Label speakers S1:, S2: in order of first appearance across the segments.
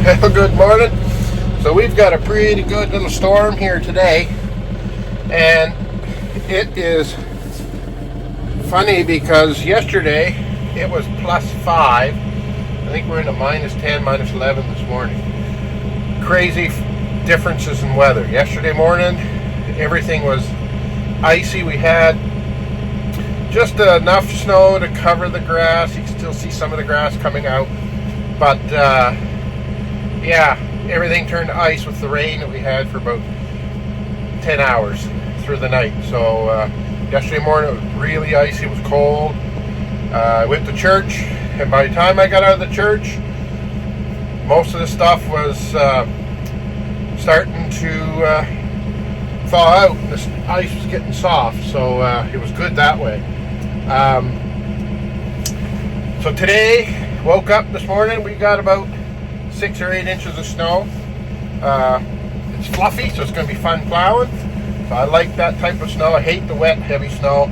S1: Well, good morning. So we've got a pretty good little storm here today, and it is funny because yesterday it was +5. I think we're in a -10, -11 this morning. Crazy differences in weather. Yesterday morning, everything was icy. We had just enough snow to cover the grass. You can still see some of the grass coming out, but yeah, everything turned to ice with the rain that we had for about 10 hours through the night. So yesterday morning it was really icy. It was cold. I went to church, and by the time I got out of the church, most of the stuff was starting to thaw out. The ice was getting soft, so it was good that way. So today, woke up this morning, we got about 6 or 8 inches of snow. It's fluffy, so it's going to be fun plowing. So I like that type of snow. I hate the wet, heavy snow.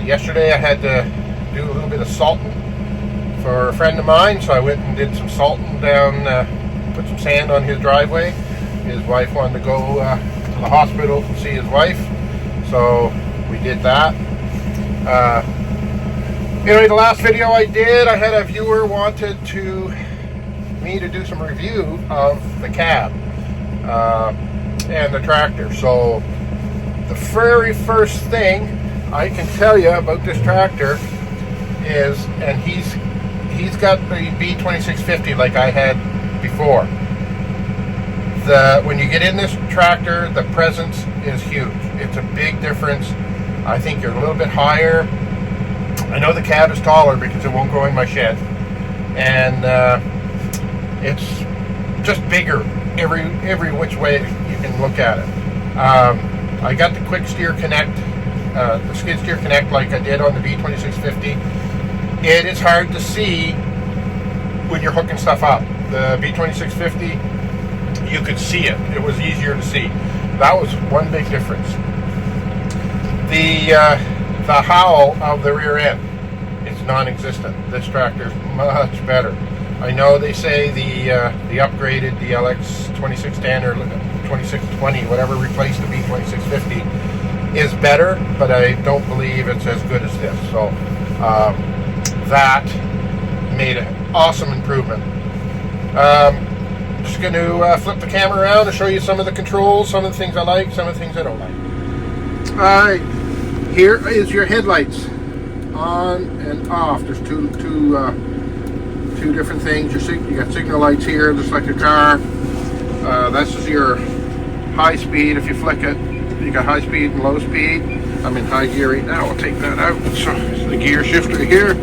S1: Yesterday I had to do a little bit of salting for a friend of mine, so I went and did some salting down, put some sand on his driveway. His wife wanted to go to the hospital to see his wife, so we did that. Anyway, the last video I did, I had a viewer wanted me to do some review of the cab and the tractor. So the very first thing I can tell you about this tractor is, and he's got the B2650 like I had before. When you get in this tractor, the presence is huge. It's a big difference. I think you're a little bit higher. I know the cab is taller because it won't go in my shed, and it's just bigger every which way you can look at it. I got the quick steer connect, the skid steer connect like I did on the B2650. It is hard to see when you're hooking stuff up. The B2650, you could see it. It was easier to see. That was one big difference. The howl of the rear end is non-existent. This tractor is much better. I know they say the upgraded DLX 2610 or 2620, whatever replaced the B2650, is better, but I don't believe it's as good as this. So that made an awesome improvement. Just going to flip the camera around and show you some of the controls, some of the things I like, some of the things I don't like. Alright, here is your headlights, on and off. There's two different things. You got signal lights here, just like a car. This is your high speed. If you flick it, you got high speed and low speed. I'm in high gear right now. I'll take that out. So it's the gear shifter here.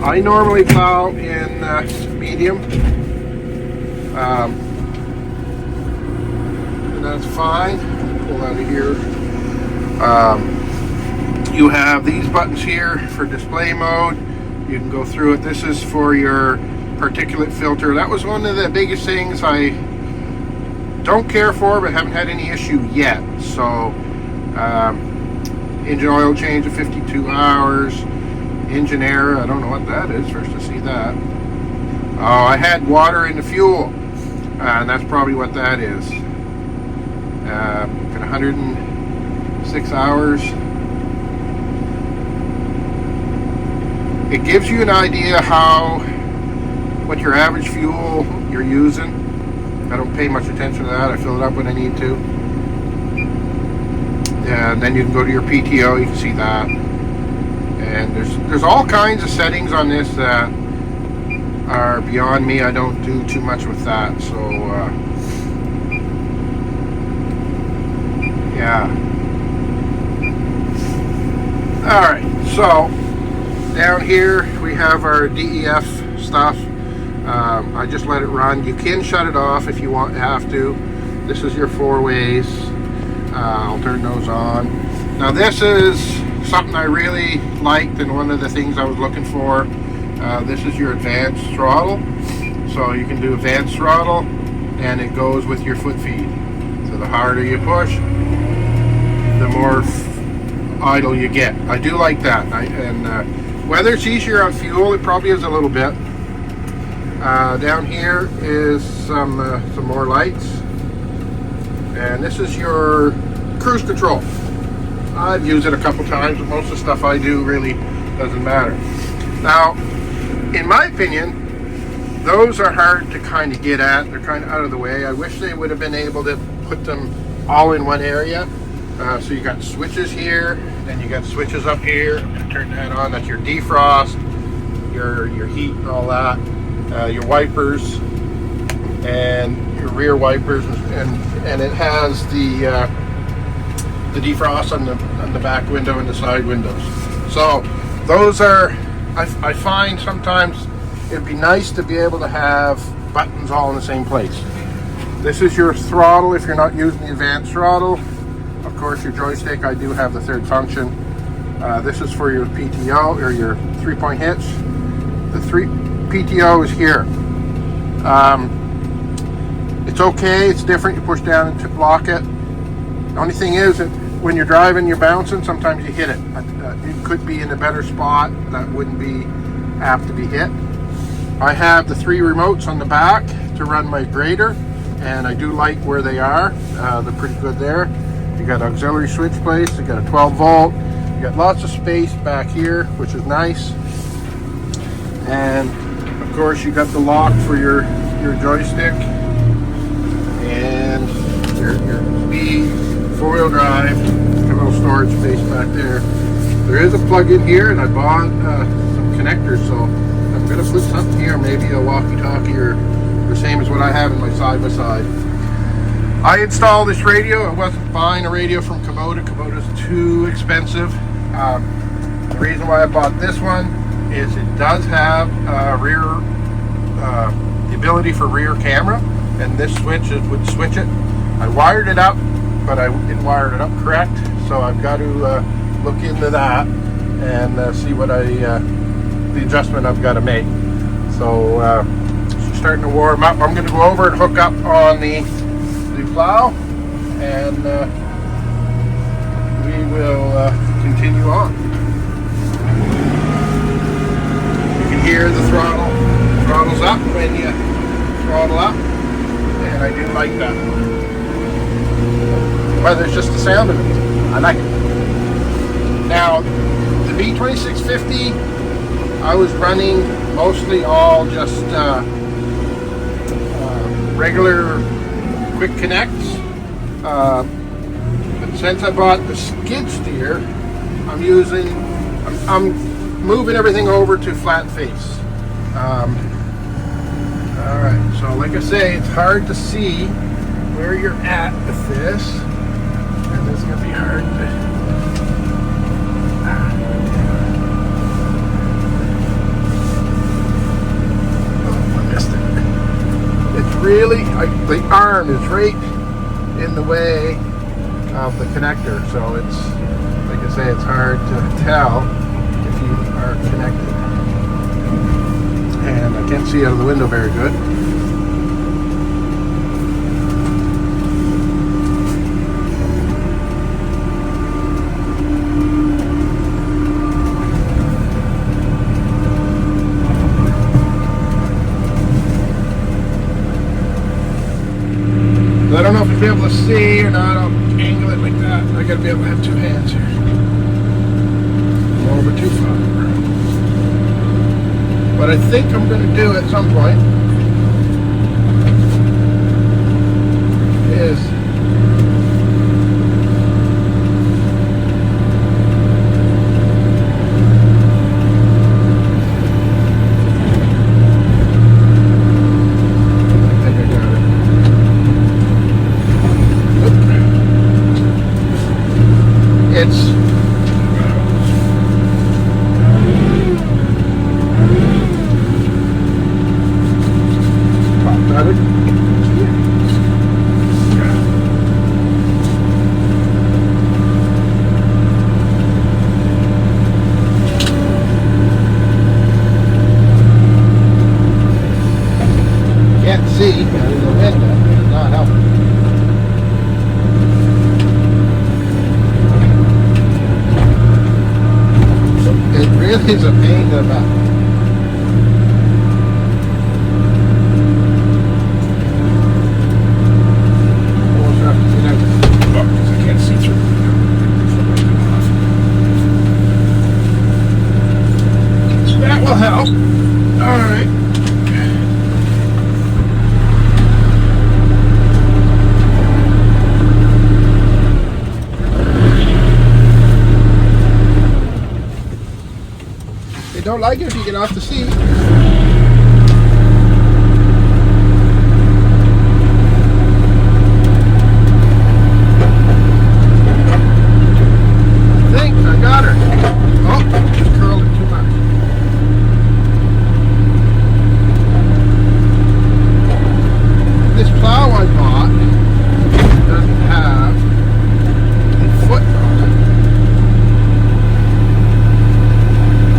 S1: I normally plow in medium, and that's fine. Pull out of here. You have these buttons here for display mode. You can go through it. This is for your particulate filter. That was one of the biggest things I don't care for, but haven't had any issue yet. So engine oil change of 52 hours. Engine air, I don't know what that is. First to see that. Oh, I had water in the fuel, and that's probably what that is. Got 106 hours. It gives you an idea what your average fuel you're using. I don't pay much attention to that. I fill it up when I need to. And then you can go to your PTO, you can see that. And there's all kinds of settings on this that are beyond me. I don't do too much with that. So yeah. Alright, so down here we have our DEF stuff. I just let it run. You can shut it off if you have to. This is your 4 ways. I'll turn those on. Now this is something I really liked, and one of the things I was looking for. This is your advanced throttle. So you can do advanced throttle, and it goes with your foot feed. So the harder you push, the more idle you get. I do like that. Whether it's easier on fuel, it probably is a little bit. Down here is some more lights, and this is your cruise control. I've used it a couple times, but most of the stuff I do really doesn't matter. Now, in my opinion, those are hard to kind of get at. They're kind of out of the way. I wish they would have been able to put them all in one area. So you got switches here, then you got switches up here. I'm gonna turn that on. That's your defrost, your heat and all that. Your wipers and your rear wipers, and it has the defrost on the back window and the side windows. So those are, I find sometimes it'd be nice to be able to have buttons all in the same place. This is your throttle if you're not using the advanced throttle. Of course, your joystick, I do have the third function. This is for your PTO or your 3-point hitch. The PTO is here. It's okay, it's different. You push down to block it. The only thing is that when you're driving, you're bouncing, sometimes you hit it. It could be in a better spot that wouldn't be apt to be hit. I have the 3 remotes on the back to run my grader, and I do like where they are. They're pretty good there. You got auxiliary switch place, you got a 12 volt, you got lots of space back here, which is nice. And of course you got the lock for your joystick and your speed, 4-wheel drive, a little storage space back there. There is a plug in here, and I bought some connectors, so I'm going to put something here, maybe a walkie-talkie or the same as what I have in my side-by-side. I installed this radio. I wasn't buying a radio from Kubota. Kubota's too expensive. The reason why I bought this one is it does have the ability for rear camera, and this switch would switch it. I wired it up, but I didn't wire it up correct, so I've got to look into that and see what the adjustment I've got to make. So she's starting to warm up. I'm going to go over and hook up on the plow, and we will continue on. You can hear the throttle's up when you throttle up, and I do like that. But there's just the sound of it. I like it. Now, the V2650, I was running mostly all just regular quick connects, but since I bought the skid steer, I'm moving everything over to flat face. All right, so like I say, it's hard to see where you're at with this, and it's gonna be hard to. Really, the arm is right in the way of the connector, so it's, like I say, it's hard to tell if you are connected. And I can't see out of the window very good. I don't know if you'll be able to see or not. I'll angle it like that. I gotta be able to have 2 hands here. I'm over too far. What I think I'm gonna do at some point is see out of the window. It's not helping. It really is a pain in the butt. All right. They don't like it if you get off the seat. I think I got her. Oh, just curled it too much. This plow I bought doesn't have a foot on it.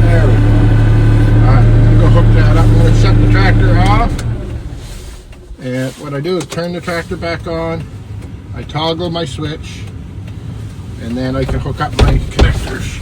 S1: There we go. Alright, I'm going to go hook that up. I'm going to shut the tractor off. And what I do is turn the tractor back on. I toggle my switch. And then I can hook up my connectors.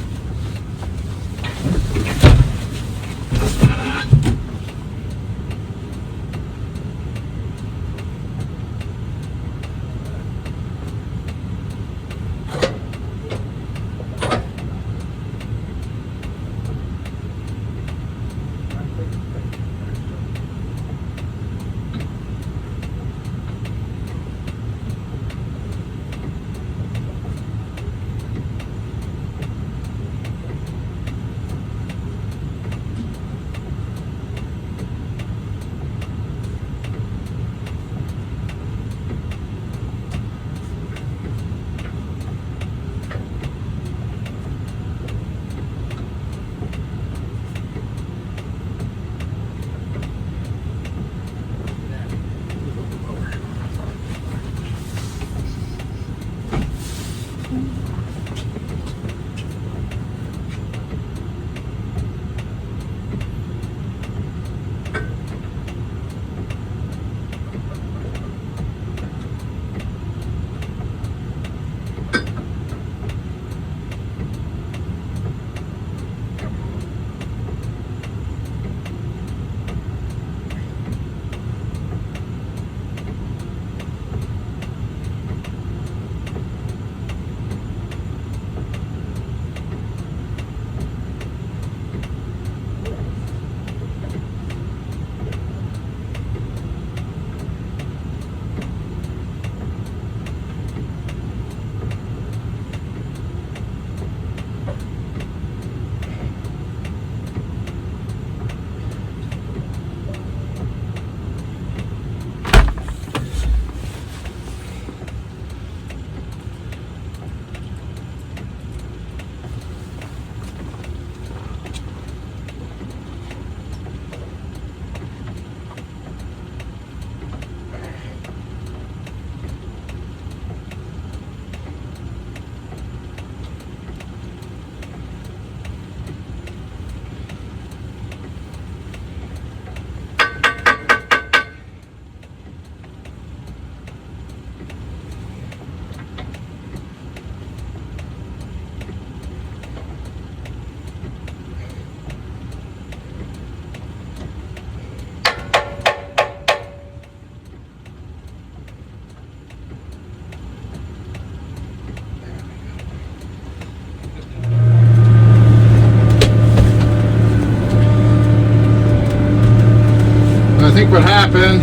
S1: I think what happened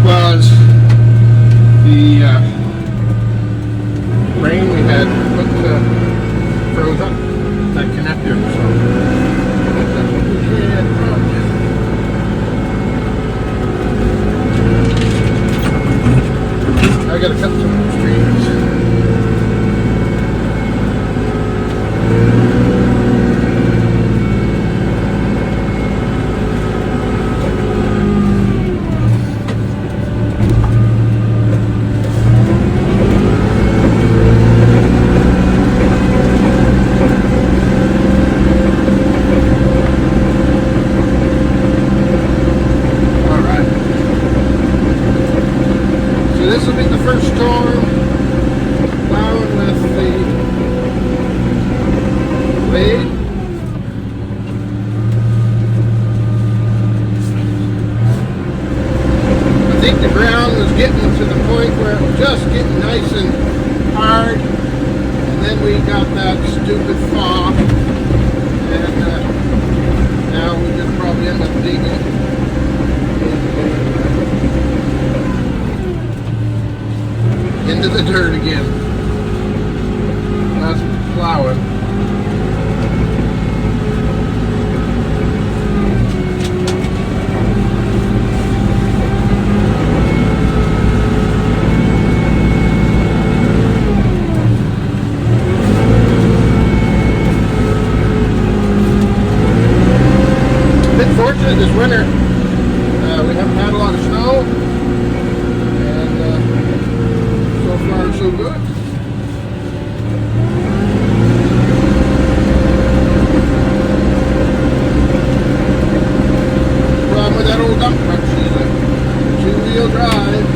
S1: was the rain we had froze up that connector, so that's what we had. I gotta cut some trees. This will be the first storm plowing with the blade. I think the ground was getting to the point where it was just getting nice and hard, and then we got that stupid thaw, and been fortunate this winter. We haven't had a lot of snow, and so far so good. Problem with that old dump truck, she's a two-wheel drive.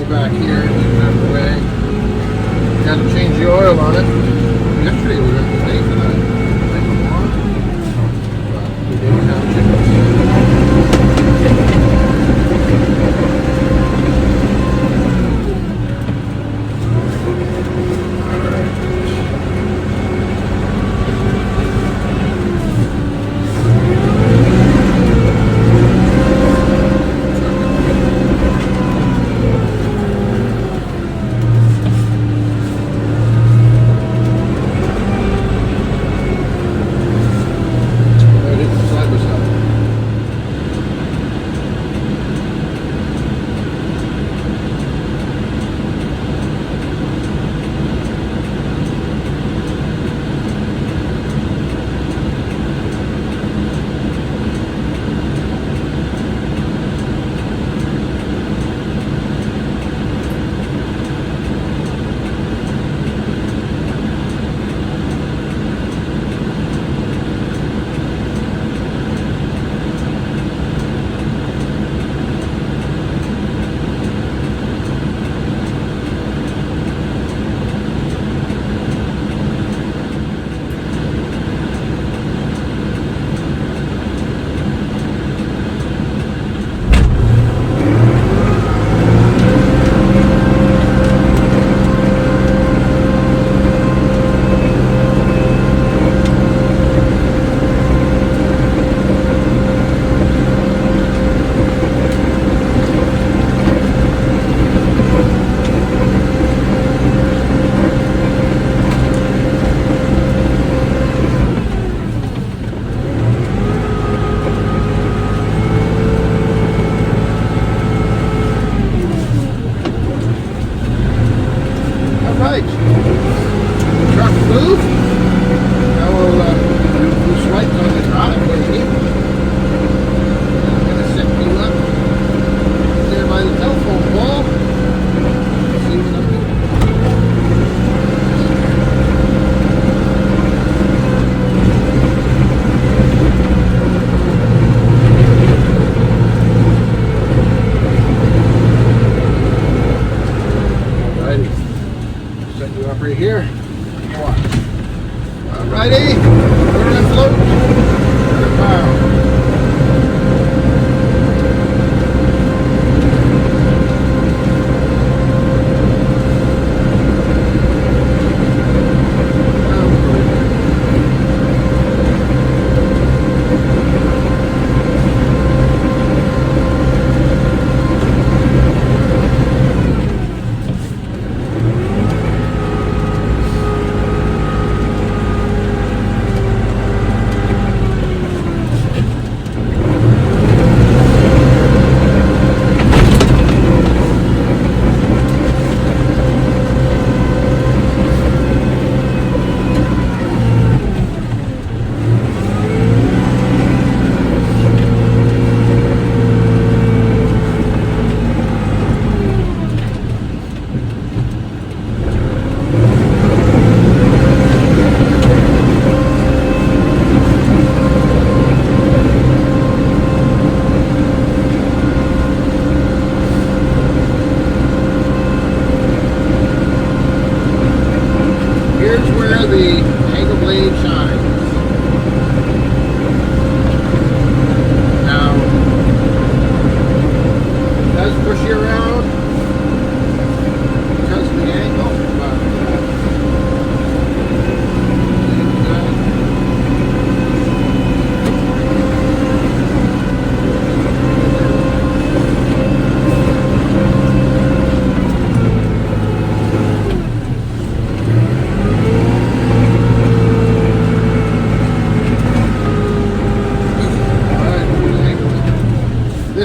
S1: Back here, out of the way. Got to change the oil on it. Yesterday we were at the state for that. But we didn't have chickens. Here. Alrighty, we're gonna float. We're gonna plow.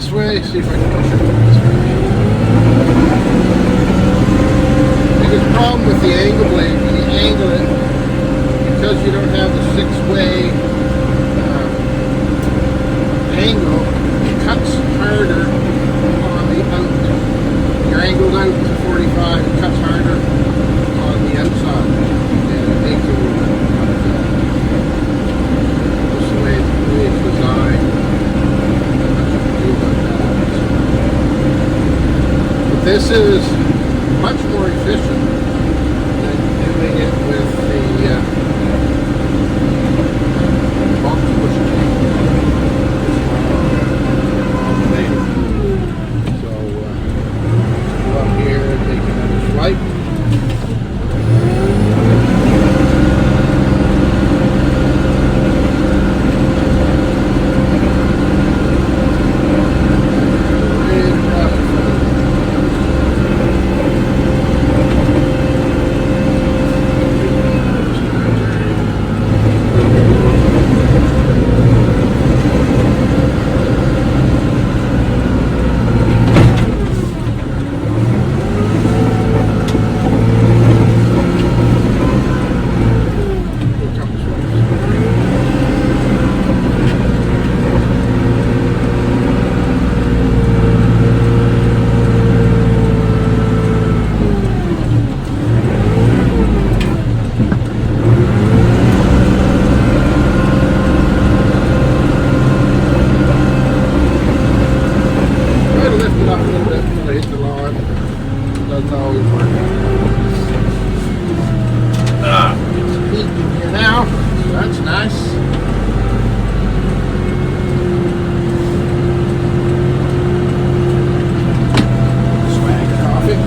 S1: this way, see if I can push it this way. This is much more efficient than doing it with the box push chain. So go up here and take another flight. Doesn't always work. It's heat in here now, so that's nice. Swag it off it.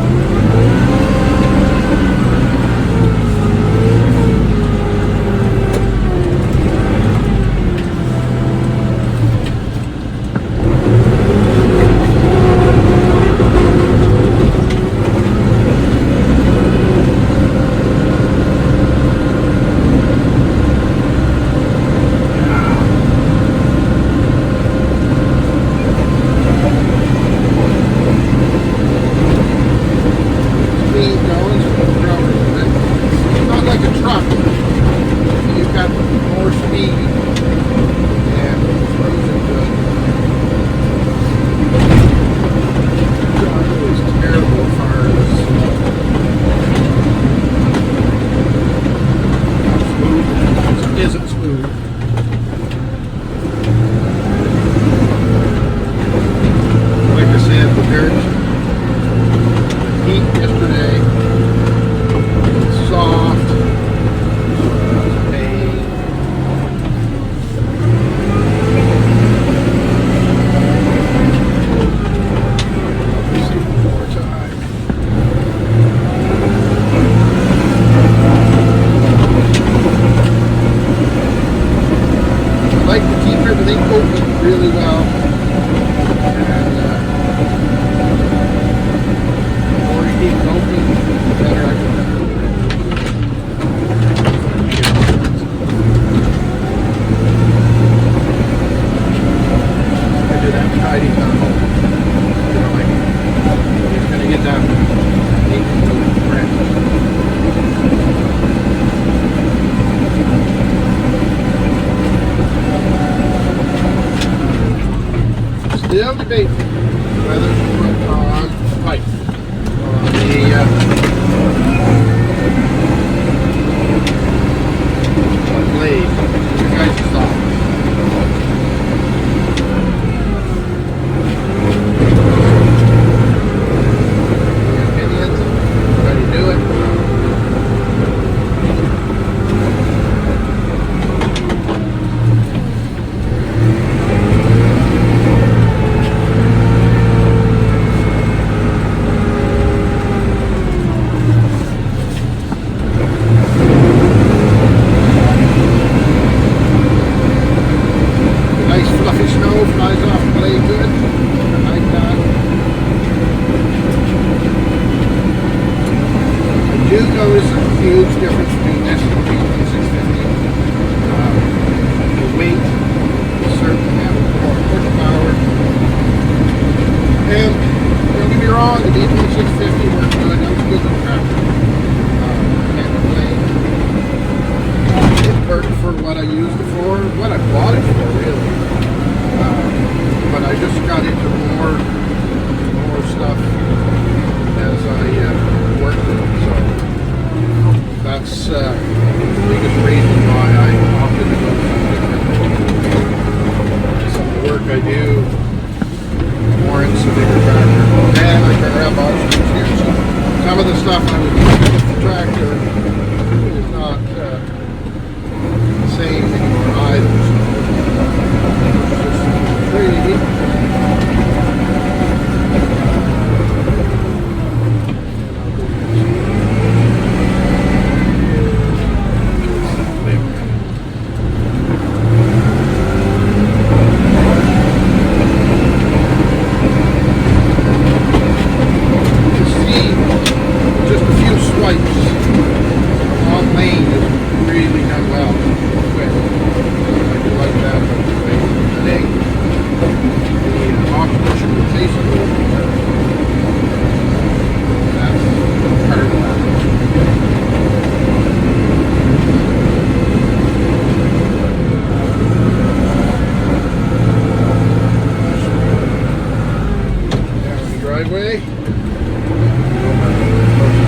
S1: driveway.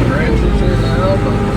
S1: Branches here now, but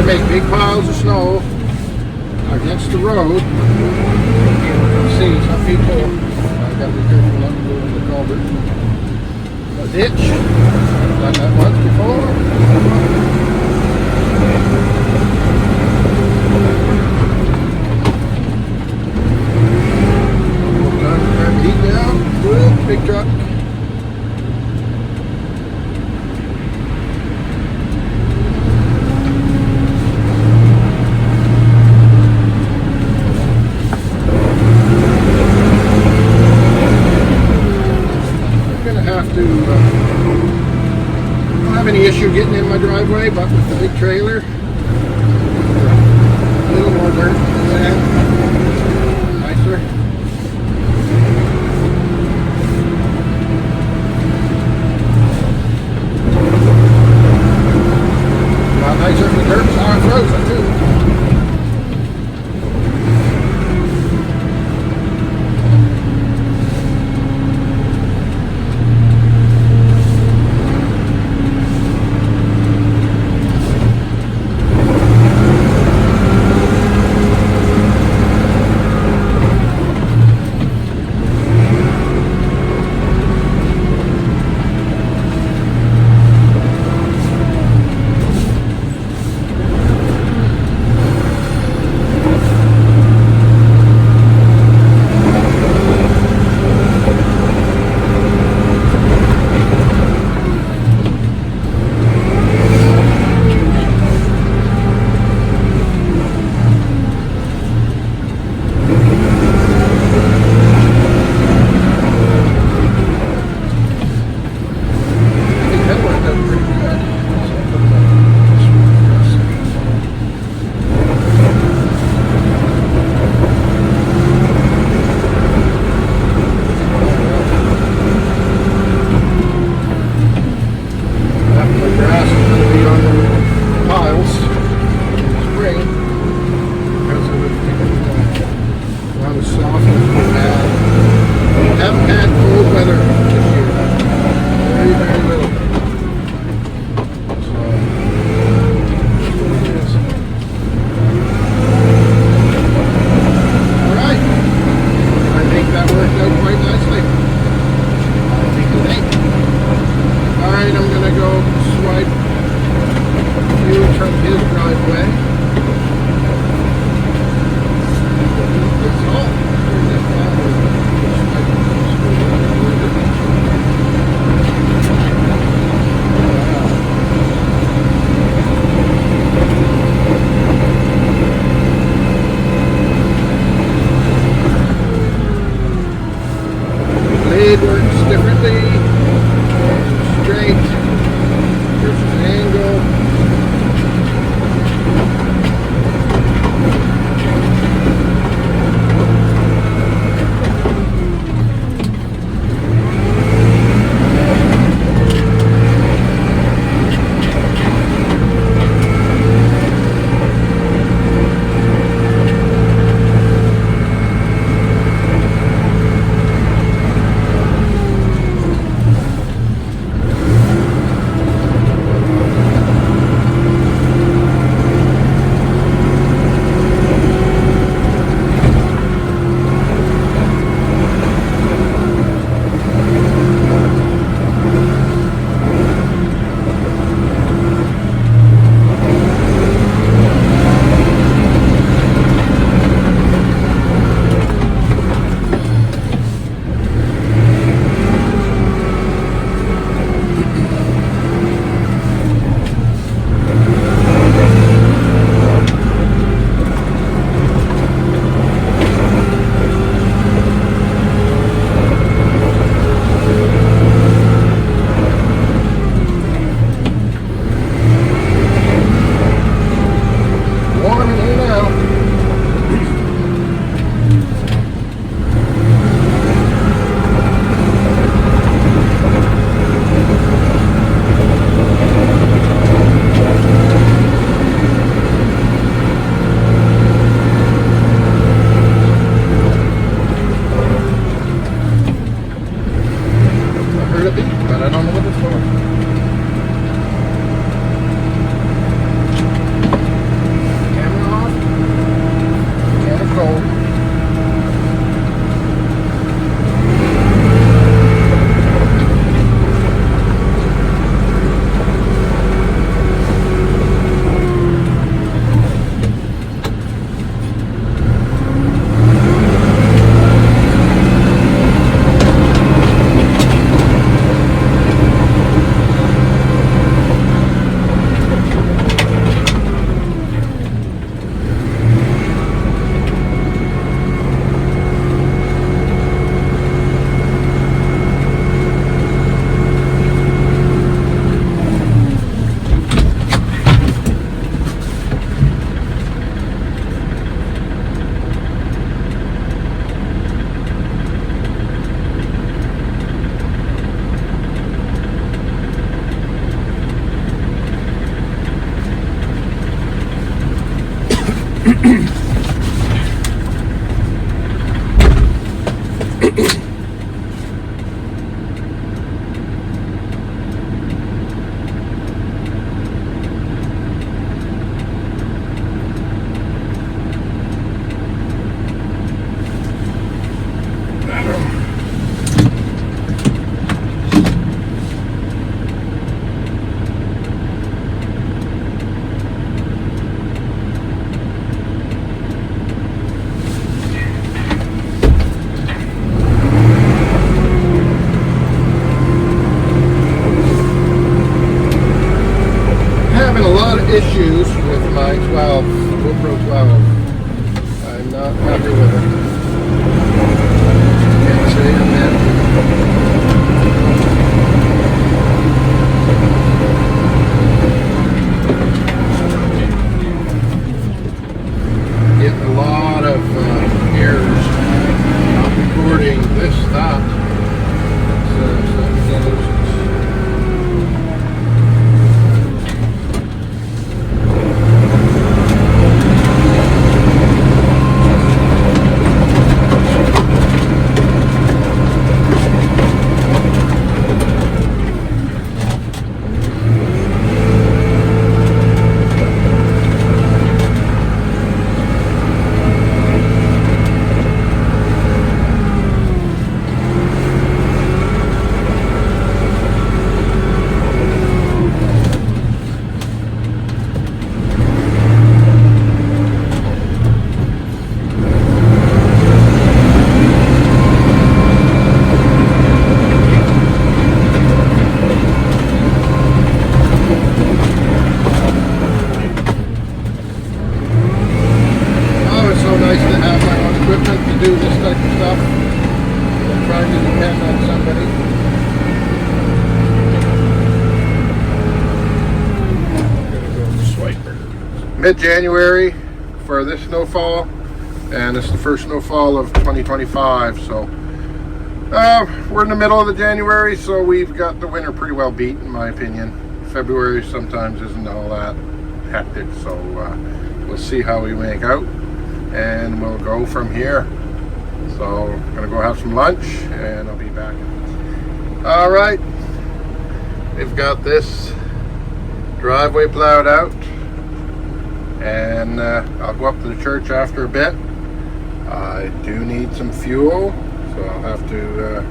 S2: make big piles of snow against the road. You can see some people, I've got to be careful not to go in the car. culvert. A ditch. Done that once before. Time to turn the heat down. Whoop, big truck. Don't have any issue getting in my driveway, but with the big trailer, a little more dirt than that. Nicer. A lot nicer if the dirt's not frozen too. Blade works differently. Straight. Here's an angle. But I don't know what it's for. Camera off. Camera cold. issues with my GoPro 12. I'm not happy with it. Can't say I'm getting a lot of errors. Not recording this, that. Do this type of stuff. I'm trying to depend on somebody. Mid-January for this snowfall, and it's the first snowfall of 2025. So we're in the middle of the January, so we've got the winter pretty well beat, in my opinion. February sometimes isn't all that hectic, so we'll see how we make out, and we'll go from here. So I'm gonna go have some lunch and I'll be back. All right, we've got this driveway plowed out, and I'll go up to the church after a bit. I do need some fuel, so I'll have to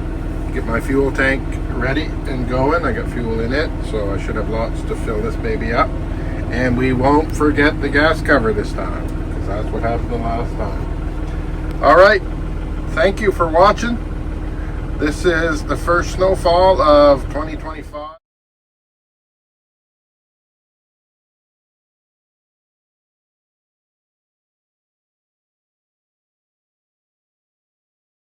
S2: get my fuel tank ready and going. I got fuel in it, so I should have lots to fill this baby up. And we won't forget the gas cover this time, because that's what happened the last time. All right. Thank you for watching. This is the first snowfall of 2025.